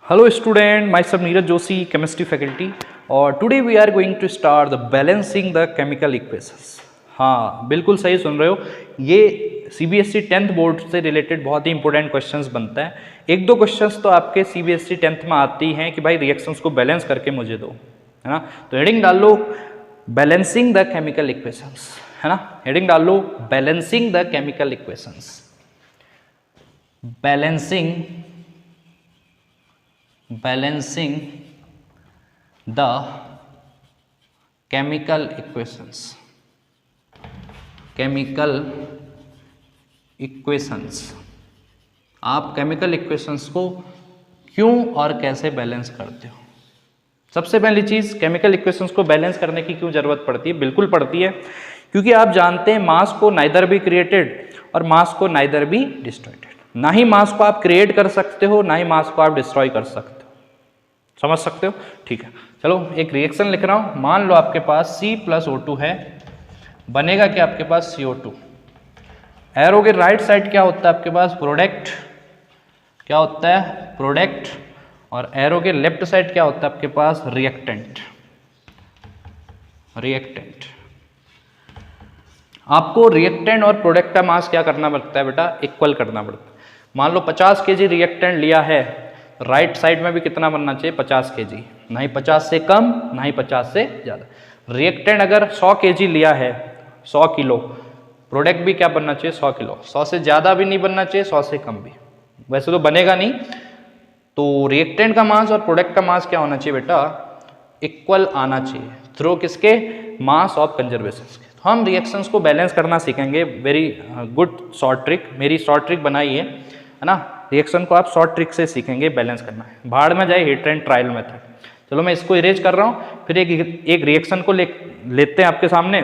Hello student, myself Neeraj Joshi, chemistry faculty और today we are going to start the balancing the chemical equations। हाँ बिल्कुल सही सुन रहे हो, ये CBSE 10th बोर्ड से रिलेटेड बहुत ही इंपॉर्टेंट क्वेश्चंस बनता है। एक दो क्वेश्चंस तो आपके CBSE 10th में आती हैं कि भाई रिएक्शंस को बैलेंस करके मुझे दो, है ना। तो हेडिंग डाल लो बैलेंसिंग द केमिकल इक्वेशंस, है ना। हेडिंग डाल लो balancing the chemical equations, balancing the chemical equations। आप केमिकल इक्वेशंस को क्यों और कैसे बैलेंस करते हो। सबसे पहली चीज, केमिकल इक्वेशंस को बैलेंस करने की क्यों जरूरत पड़ती है। बिल्कुल पड़ती है, क्योंकि आप जानते हैं मास को नाइदर बी क्रिएटेड और मास को नाइदर बी डिस्ट्रॉयड। ना ही मास को आप क्रिएट कर सकते हो, ना ही मास को आप डिस्ट्रॉय कर सकते हो। समझ सकते हो, ठीक है। चलो एक रिएक्शन लिख रहा हूं। मान लो आपके पास C+O2 है, बनेगा क्या आपके पास CO2। एरो के राइट साइड क्या होता है आपके पास, प्रोडक्ट। क्या होता है, प्रोडक्ट। और एरो के लेफ्ट साइड क्या होता है आपके पास, रिएक्टेंट। आपको रिएक्टेंट और प्रोडक्ट का मास क्या करना पड़ता है बेटा, इक्वल करना पड़ता है। मान लो 50 kg रिएक्टेंट लिया है, राइट साइड में भी कितना बनना चाहिए, 50 kg। ना ही 50 से कम, ना ही 50 से ज़्यादा। रिएक्टेंट अगर 100 kg लिया है, 100 किलो, प्रोडक्ट भी क्या बनना चाहिए, 100 किलो। 100 से ज़्यादा भी नहीं बनना चाहिए, 100 से कम भी। वैसे तो बनेगा नहीं। तो रिएक्टेंट का मास और प्रोडक्ट का मास क्या होना चाहिए बेटा, इक्वल आना चाहिए। थ्रू किसके, मास ऑफ कंजर्वेशन के। तो हम रिएक्शंस को बैलेंस करना सीखेंगे। वेरी गुड शॉर्ट ट्रिक, मेरी शॉर्ट ट्रिक बनाई है ना। रिएक्शन को आप शॉर्ट ट्रिक से सीखेंगे बैलेंस करना है। भाड़ में जाए हिट एंड ट्रायल मेथड। चलो मैं इसको इरेज कर रहा हूँ, फिर एक रिएक्शन को लेते हैं आपके सामने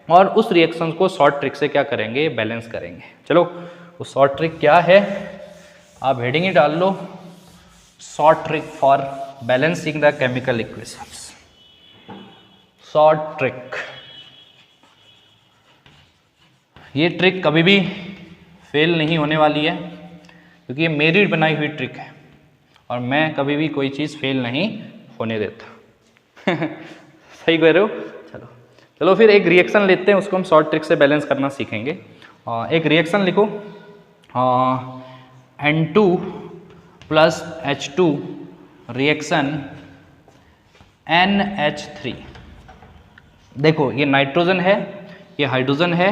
और उस रिएक्शन को शॉर्ट ट्रिक से क्या करेंगे, बैलेंस करेंगे। चलो वो शॉर्ट ट्रिक क्या है, आप हेडिंग ही डाल लो, short trick for balancing the chemical equations. Short trick, ये ट्रिक कभी भी फेल नहीं होने वाली है, क्योंकि ये मेरी बनाई हुई ट्रिक है और मैं कभी भी कोई चीज़ फेल नहीं होने देता। सही कह रहे हो। चलो फिर एक रिएक्शन लेते हैं, उसको हम शॉर्ट ट्रिक से बैलेंस करना सीखेंगे। एक रिएक्शन लिखो, N2 + H2 रिएक्शन NH3। देखो ये नाइट्रोजन है, ये हाइड्रोजन है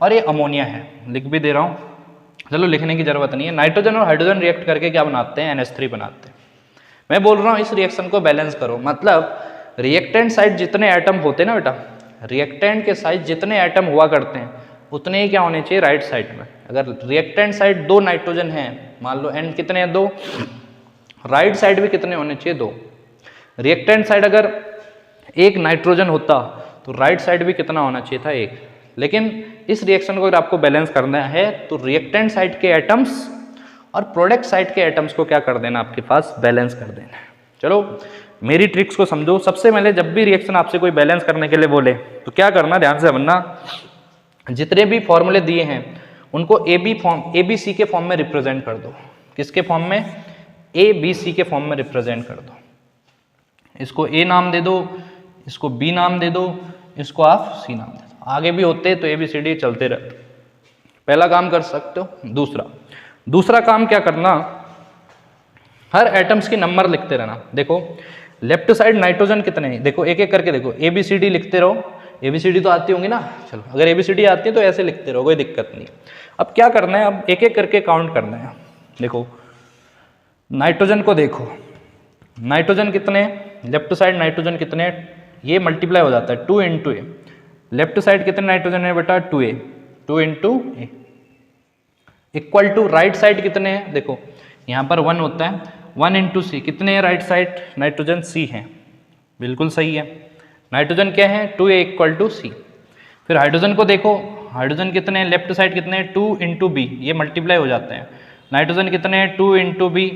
और ये अमोनिया है। लिख भी दे रहा हूँ, चलो लिखने की जरूरत नहीं है। नाइट्रोजन और हाइड्रोजन रिएक्ट करके क्या बनाते हैं, NH3 बनाते हैं। मैं बोल रहा हूँ इस रिएक्शन को बैलेंस करो, मतलब रिएक्टेंट साइड जितने एटम होते हैं ना बेटा, रिएक्टेंट के साइड जितने एटम हुआ करते हैं उतने ही क्या होने चाहिए, राइट साइड में। अगर रिएक्टेंट साइड 2 नाइट्रोजन है, मान लो N कितने हैं, 2, राइट साइड भी कितने होने चाहिए, 2। रिएक्टेंट साइड अगर 1 नाइट्रोजन होता तो राइट साइड भी कितना होना चाहिए था, 1। लेकिन इस रिएक्शन को अगर आपको बैलेंस करना है तो रिएक्टेंट साइड के एटम्स और प्रोडक्ट साइड के एटम्स को क्या कर देना, आपके पास बैलेंस कर देना है। चलो मेरी ट्रिक्स को समझो। सबसे पहले जब भी रिएक्शन आपसे कोई बैलेंस करने के लिए बोले तो क्या करना, ध्यान से समझना। जितने भी फॉर्मूले दिए हैं उनको ABC के फॉर्म में रिप्रेजेंट कर दो। किसके फॉर्म में, ABC के फॉर्म में रिप्रेजेंट कर दो। इसको A नाम दे दो, इसको B नाम दे दो, इसको आप C नाम दे दो। आगे भी होते तो ABCD चलते रहते। पहला काम कर सकते हो। दूसरा काम क्या करना, हर एटम्स की नंबर लिखते रहना। देखो लेफ्ट साइड नाइट्रोजन कितने हैं, देखो एक एक करके देखो, ABCD लिखते रहो। ABCD तो आती होंगी ना, चलो अगर ABCD आती है तो ऐसे लिखते रहो, कोई दिक्कत नहीं। अब क्या करना है, अब एक एक करके काउंट करना है। देखो नाइट्रोजन को देखो, नाइट्रोजन कितने हैं, लेफ्ट साइड नाइट्रोजन कितने हैं, ये मल्टीप्लाई हो जाता है 2 × A। लेफ्ट साइड कितने नाइट्रोजन है बेटा, 2A, 2 × A equal to right side कितने हैं, देखो यहाँ पर 1 होता है, 1 × C कितने हैं, राइट साइड नाइट्रोजन C है। बिल्कुल सही है, नाइट्रोजन क्या है, 2A = C। फिर हाइड्रोजन को देखो, हाइड्रोजन कितने हैं, लेफ्ट साइड कितने हैं, 2 × B, ये मल्टीप्लाई हो जाते हैं। नाइट्रोजन कितने हैं, 2 × B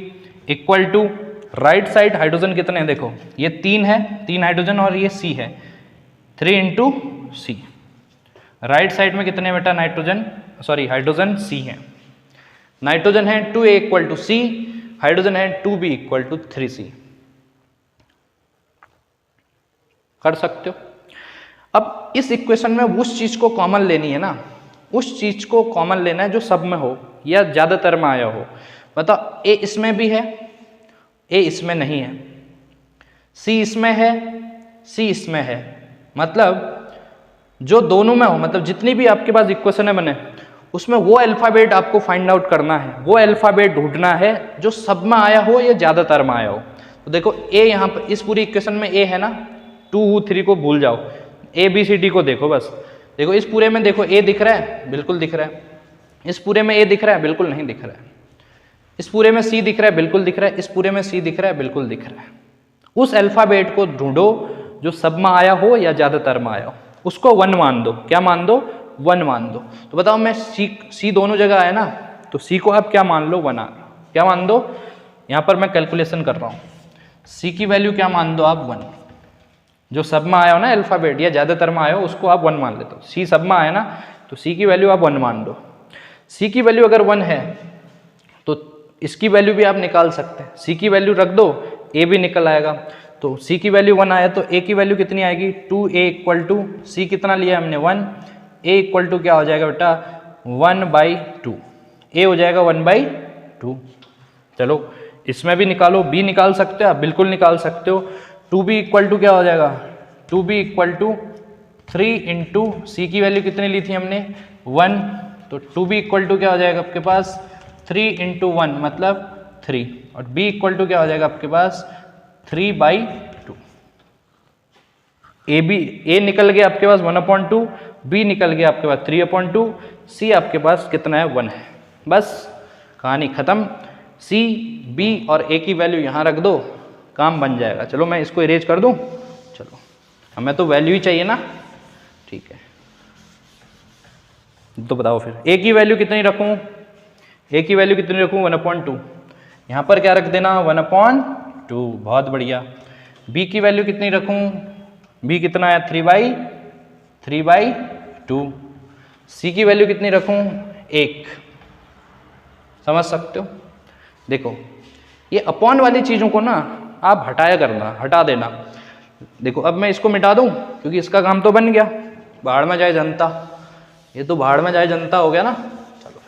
equal to right side hydrogen कितने हैं, देखो ये 3 है, 3 हाइड्रोजन और ये C है, 3 × C। राइट साइड में कितने बेटा, हाइड्रोजन C है। नाइट्रोजन है 2A = C, हाइड्रोजन है 2b इक्वल टू 3c। कर सकते हो। अब इस इक्वेशन में उस चीज को कॉमन लेनी है ना, उस चीज को कॉमन लेना है जो सब में हो या ज्यादातर में आया हो। बताओ ए इसमें भी है, ए इसमें नहीं है, सी इसमें है, सी इसमें है, मतलब जो दोनों में हो, मतलब जितनी भी आपके पास इक्वेशन है बने उसमें वो अल्फाबेट आपको फाइंड आउट करना है, वो अल्फाबेट ढूंढना है जो सब में आया हो या ज्यादातर में आया हो। तो देखो ए यहाँ पर इस पूरी इक्वेशन में ए है ना, 2 3 को भूल जाओ, ए बी सी डी को देखो बस। देखो इस पूरे में देखो ए दिख रहा है, बिल्कुल दिख रहा है। इस पूरे में ए दिख रहा है, बिल्कुल नहीं दिख रहा है। इस पूरे में सी दिख रहा है, बिल्कुल दिख रहा है। इस पूरे में सी दिख रहा है, बिल्कुल दिख रहा है। उस अल्फाबेट को ढूंढो जो सब में आया हो या ज्यादातर में आया हो, उसको 1 मान दो। क्या मान दो? 1 मान दो। तो बताओ मैं सी दोनों जगह आया ना, तो सी को आप क्या मान लो? 1 आ रहा। क्या मान दो? यहाँ पर मैं कैलकुलेशन कर रहा हूँ, सी की वैल्यू क्या मान दो आप? 1। जो सब में आया हो ना अल्फाबेट या ज्यादातर में आया हो उसको आप 1 मान लेते हो। सी सब में आया ना, तो सी की वैल्यू आप 1 मान दो। सी की वैल्यू अगर 1 है तो इसकी वैल्यू भी आप निकाल सकते हैं। सी की वैल्यू रख दो, ए भी निकल आएगा। तो सी की वैल्यू 1 आया तो ए की वैल्यू कितनी आएगी? 2a इक्वल टू सी कितना लिया हमने? 1। ए इक्वल टू क्या हो जाएगा बेटा? 1/2। ए हो जाएगा 1/2। चलो इसमें भी निकालो, बी निकाल सकते हो आप, बिल्कुल निकाल सकते हो। 2b इक्वल टू क्या हो जाएगा? 2b इक्वल टू 3 इंटू सी की वैल्यू कितनी ली थी हमने? 1। तो 2b इक्वल टू क्या हो जाएगा आपके पास? 3 इंटू 1 मतलब 3। और b इक्वल टू क्या हो जाएगा आपके पास? 3/2। ए निकल गया आपके पास 1/2, बी निकल गया आपके पास 3/2, सी आपके पास कितना है? 1 है। बस कहानी खत्म। सी, बी और ए की वैल्यू यहाँ रख दो, काम बन जाएगा। चलो मैं इसको इरेज कर दूं। चलो हमें तो वैल्यू ही चाहिए ना, ठीक है। तो बताओ फिर ए की वैल्यू कितनी रखूं? ए की वैल्यू कितनी रखूं? 1/2। यहाँ पर क्या रख देना? 1/2। बहुत बढ़िया। बी की वैल्यू कितनी रखूं? बी कितना है? 3/2। सी की वैल्यू कितनी रखूं? 1। समझ सकते हो? देखो ये अपॉन वाली चीज़ों को ना आप हटाया करना, हटा देना। देखो अब मैं इसको मिटा दूं क्योंकि इसका काम तो बन गया। बाहर में जाए जनता, ये तो बाहर में जाए जनता हो गया ना। चलो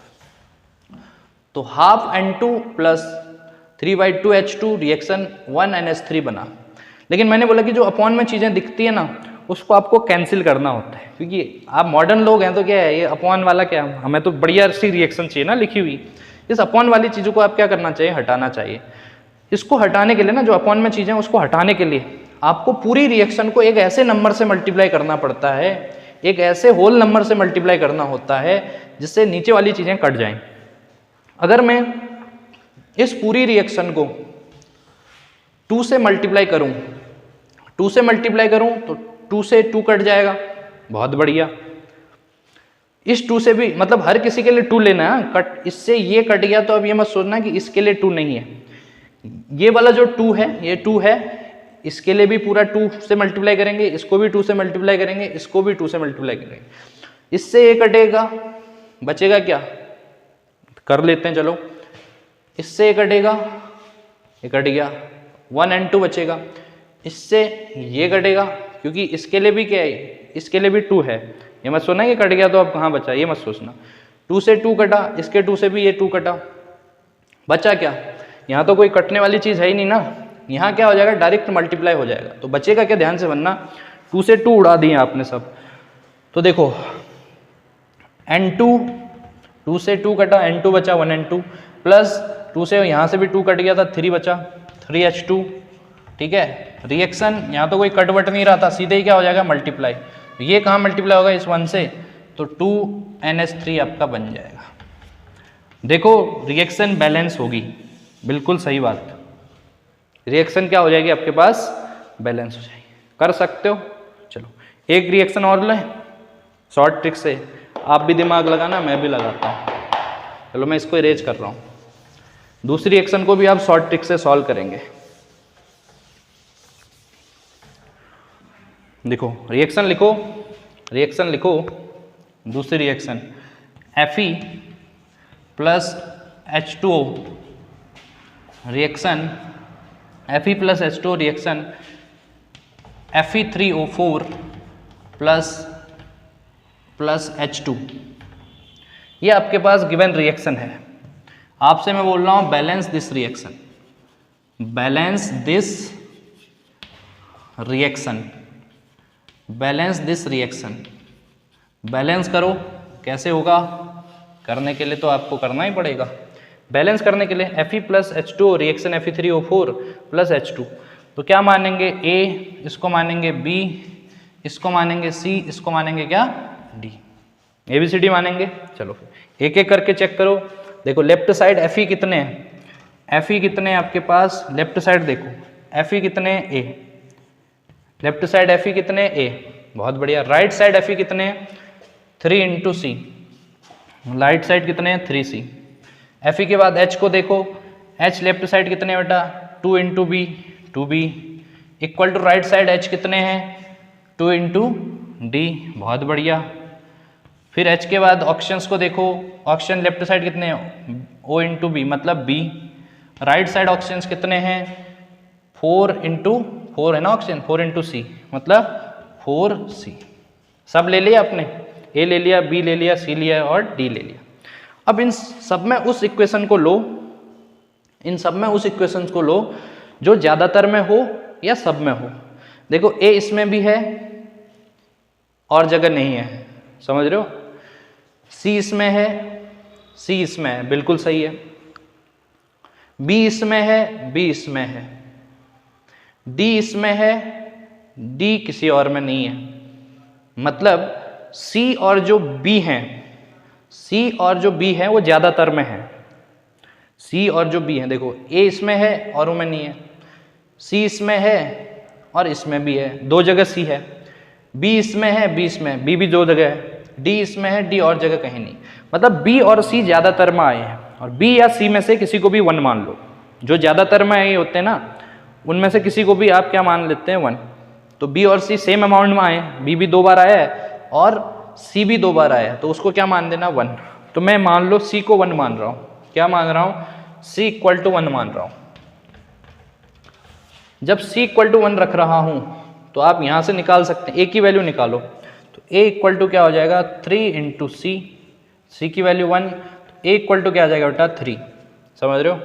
तो half N2 plus 3/2H2 reaction 1NH3 बना। लेकिन मैंने बोला कि जो अपॉन में चीज़ें दिखती है ना उसको आपको कैंसिल करना होता है, क्योंकि आप मॉडर्न लोग हैं तो क्या है ये अपॉन वाला, क्या हमें तो बढ़िया सी रिएक्शन चाहिए ना लिखी हुई। इस अपॉन वाली चीज़ों को आप क्या करना चाहिए? हटाना चाहिए। इसको हटाने के लिए ना, जो अपॉन में चीज़ें उसको हटाने के लिए आपको पूरी रिएक्शन को एक ऐसे नंबर से मल्टीप्लाई करना पड़ता है, एक ऐसे होल नंबर से मल्टीप्लाई करना होता है जिससे नीचे वाली चीज़ें कट जाएं। अगर मैं इस पूरी रिएक्शन को 2 से मल्टीप्लाई करूं, 2 से मल्टीप्लाई करूं तो 2 से 2 कट जाएगा। बहुत बढ़िया। इस 2 से भी, मतलब हर किसी के लिए 2 लेना है। कट इससे ये कट गया तो अब ये मत सोचना कि इसके लिए 2 नहीं है। ये वाला जो 2 है, ये 2 है, इसके लिए भी पूरा 2 से मल्टीप्लाई करेंगे, इसको भी 2 से मल्टीप्लाई करेंगे, इसको भी 2 से मल्टीप्लाई करेंगे। इससे ये कटेगा, बचेगा क्या? कर लेते हैं चलो। इससे ये कटेगा, ये कट गया, 1N2 बचेगा। इससे ये कटेगा क्योंकि इसके लिए भी क्या है, इसके लिए भी 2 है। ये मत सोचना ये कट गया तो अब कहाँ बचा, ये मत सोचना। 2 से 2 कटा, इसके 2 से भी ये 2 कटा, बचा क्या? यहाँ तो कोई कटने वाली चीज़ है ही नहीं ना। यहाँ क्या हो जाएगा? डायरेक्ट मल्टीप्लाई हो जाएगा। तो बचेगा क्या? ध्यान से बनना। 2 से 2 उड़ा दिए आपने सब। तो देखो N2, 2 से 2 कटा, N2 बचा 1N2 प्लस 2 से यहाँ से भी 2 कट गया था, 3 बचा 3H2। ठीक है, रिएक्शन यहाँ तो कोई कट वट नहीं रहा था, सीधे ही क्या हो जाएगा? मल्टीप्लाई। तो ये कहाँ मल्टीप्लाई होगा? इस 1 से, तो 2NH3 आपका बन जाएगा। देखो रिएक्शन बैलेंस होगी, बिल्कुल सही बात। रिएक्शन क्या हो जाएगी आपके पास? बैलेंस हो जाएगी। कर सकते हो। चलो एक रिएक्शन और लें शॉर्ट ट्रिक से। आप भी दिमाग लगाना, मैं भी लगाता हूँ। चलो मैं इसको इरेज कर रहा हूँ। दूसरी रिएक्शन को भी आप शॉर्ट ट्रिक से सॉल्व करेंगे। देखो रिएक्शन लिखो, रिएक्शन लिखो। दूसरी reaction Fe plus H2O reaction Fe plus H2 reaction Fe3O4 plus H2, ये आपके पास गिवन रिएक्शन है। आपसे मैं बोल रहा हूँ balance this reaction, balance this reaction, balance this reaction. Balance करो, कैसे होगा? करने के लिए तो आपको करना ही पड़ेगा। बैलेंस करने के लिए Fe plus H2 reaction Fe3O4 plus H2, तो क्या मानेंगे? A, इसको मानेंगे B, इसको मानेंगे C, इसको मानेंगे क्या? D, ABCD मानेंगे। चलो एक एक करके चेक करो। देखो लेफ्ट साइड Fe कितने हैं? Fe कितने हैं आपके पास? लेफ्ट साइड देखो Fe कितने हैं? A, लेफ्ट साइड Fe कितने? A, बहुत बढ़िया। राइट साइड Fe कितने हैं? 3 इंटू C, राइट साइड कितने हैं? 3C। Fe के बाद H को देखो, H लेफ्ट साइड कितने हैं बेटा? 2 into B, 2B, equal to right side H कितने हैं? 2 इंटू D, बहुत बढ़िया। फिर H के बाद ऑक्शंस को देखो, ऑक्शन लेफ्ट साइड कितने हैं? O इंटू B मतलब B, राइट साइड ऑक्शंस कितने हैं? 4 इंटू 4 है ना ऑक्शन, 4 इंटू C मतलब 4C। सब ले लिया आपने, A ले लिया, B ले लिया, C लिया और D ले लिया। अब इन सब में उस इक्वेशन को लो, इन सब में उस इक्वेशन को लो जो ज़्यादातर में हो या सब में हो। देखो A इसमें भी है और जगह नहीं है, समझ रहे हो? C इसमें है, C इसमें है, बिल्कुल सही है। B इसमें है, B इसमें है, D इसमें है, D किसी और में नहीं है। मतलब C और जो B हैं, C और जो B है वो ज़्यादातर में है। C और जो B है, देखो A इसमें है और में नहीं है, C इसमें है और इसमें भी है, दो जगह C है। B इसमें है, B इसमें है, B भी दो जगह है, D इसमें है, D और जगह कहीं नहीं। मतलब B और C ज़्यादातर में आए हैं, और B या C में से किसी को भी 1 मान लो। जो ज़्यादातर में आए होते हैं ना, उनमें से किसी को भी आप क्या मान लेते हैं? 1। तो B और C सेम अमाउंट में आए, B भी 2 बार आया है और C भी 2 बार आया है, तो उसको क्या मान देना? 1। तो मैं मान लो C को 1 मान रहा हूँ। क्या मान रहा हूँ? C इक्वल टू 1 मान रहा हूँ। जब C इक्वल टू 1 रख रहा हूँ तो आप यहाँ से निकाल सकते हैं, A की वैल्यू निकालो। तो A इक्वल टू क्या हो जाएगा? 3 इंटू C, C की वैल्यू 1, तो A इक्वल टू क्या आ जाएगा बेटा? 3। समझ रहे हो?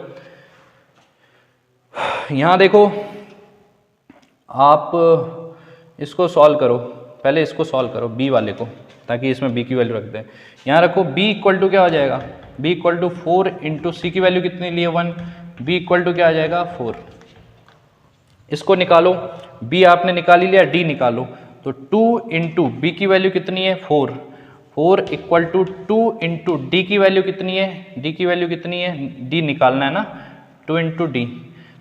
यहाँ देखो, आप इसको सॉल्व करो, पहले इसको सॉल्व करो B वाले को, ताकि इसमें B की वैल्यू रख दें। यहाँ रखो B इक्वल टू क्या हो जाएगा? B equal to 4 into C की वैल्यू कितनी ली है? 1, B इक्वल टू क्या आ जाएगा? 4। इसको निकालो, B आपने निकाल ही लिया, D निकालो। तो 2 इंटू B की वैल्यू कितनी है? 4, 4 इक्वल टू 2 इंटू D की वैल्यू कितनी है? D की वैल्यू कितनी है? D निकालना है ना, 2 इंटू D।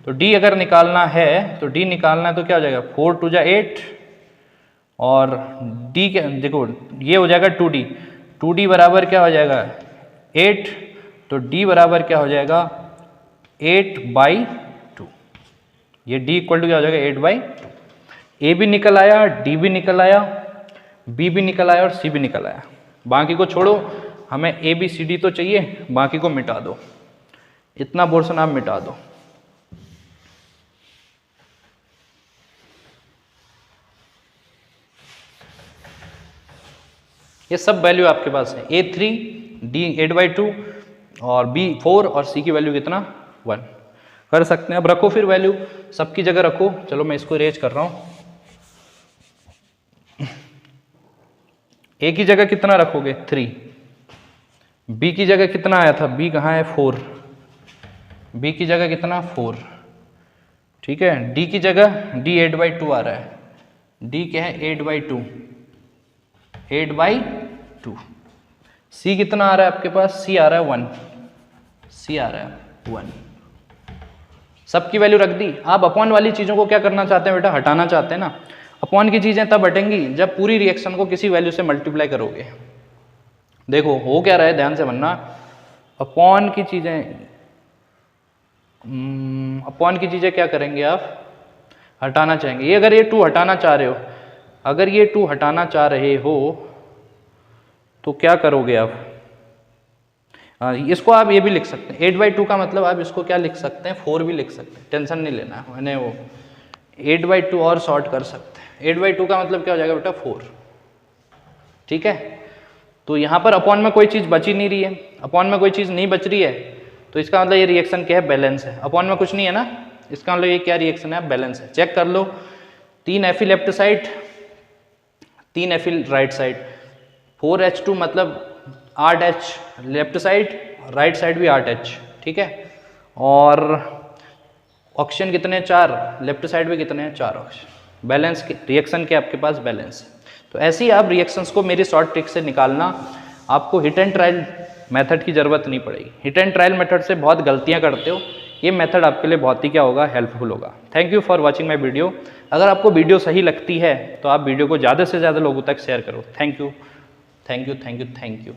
तो D अगर निकालना है तो D निकालना है तो क्या हो जाएगा? 4 2 जा 8, और D के देखो ये हो जाएगा 2D, 2D बराबर क्या हो जाएगा? 8, तो D बराबर क्या हो जाएगा? 8/2। ये D इक्वल टू क्या हो जाएगा? 8/2। A भी निकल आया, D भी निकल आया, B भी निकल आया और C भी निकल आया। बाकी को छोड़ो, हमें ABCD तो चाहिए, बाकी को मिटा दो। इतना पोर्शन आप मिटा दो। ये सब वैल्यू आपके पास है, A3, D 8/2 और B 4 और C की वैल्यू कितना? 1 कर सकते हैं। अब रखो फिर वैल्यू सबकी जगह रखो। चलो मैं इसको इरेज कर रहा हूँ। A की जगह कितना रखोगे? 3। B की जगह कितना आया था? B कहाँ है? 4। B की जगह कितना? 4। ठीक है। D की जगह D 8/2 आ रहा है। D क्या है? 8/2, 8/2। C कितना आ रहा है आपके पास? C आ रहा है 1, C आ रहा है 1। सबकी वैल्यू रख दी। आप अपॉन वाली चीज़ों को क्या करना चाहते हैं बेटा? हटाना चाहते हैं ना। अपॉन की चीज़ें तब हटेंगी जब पूरी रिएक्शन को किसी वैल्यू से मल्टीप्लाई करोगे। देखो हो क्या रहा है, ध्यान से बनना। अपॉन की चीज़ें क्या करेंगे आप? हटाना चाहेंगे। ये अगर ये 2 हटाना चाह रहे हो, अगर ये 2 हटाना चाह रहे हो तो क्या करोगे आप? इसको आप ये भी लिख सकते हैं 8/2 का मतलब आप इसको क्या लिख सकते हैं 4 भी लिख सकते हैं, टेंशन नहीं लेना है। मैंने वो 8/2 और शॉर्ट कर सकते हैं। 8/2 का मतलब क्या हो जाएगा बेटा 4, ठीक है। तो यहाँ पर अपॉन में कोई चीज़ बची नहीं रही है, अपॉन में कोई चीज़ नहीं बच रही है, तो इसका मतलब ये रिएक्शन क्या है, बैलेंस है। अपॉन में कुछ नहीं है ना, इसका मतलब ये क्या रिएक्शन है, बैलेंस है। चेक कर लो, 3 Fe left side, 3 Fe right side, 4H2 मतलब 8H left side, right side भी 8H, ठीक है। और ऑक्सीजन कितने, 4, लेफ्ट साइड में कितने हैं, 4 ऑक्सीजन। बैलेंस के रिएक्शन के आपके पास बैलेंस है। तो ऐसे ही आप रिएक्शंस को मेरी शॉर्ट ट्रिक से निकालना, आपको हिट एंड ट्रायल मेथड की ज़रूरत नहीं पड़ेगी। हिट एंड ट्रायल मेथड से बहुत गलतियां करते हो, ये मेथड आपके लिए बहुत ही क्या होगा, हेल्पफुल होगा। Thank you for watching my video. अगर आपको वीडियो सही लगती है तो आप वीडियो को ज़्यादा से ज़्यादा लोगों तक शेयर करो। Thank you, thank you, thank you, thank you.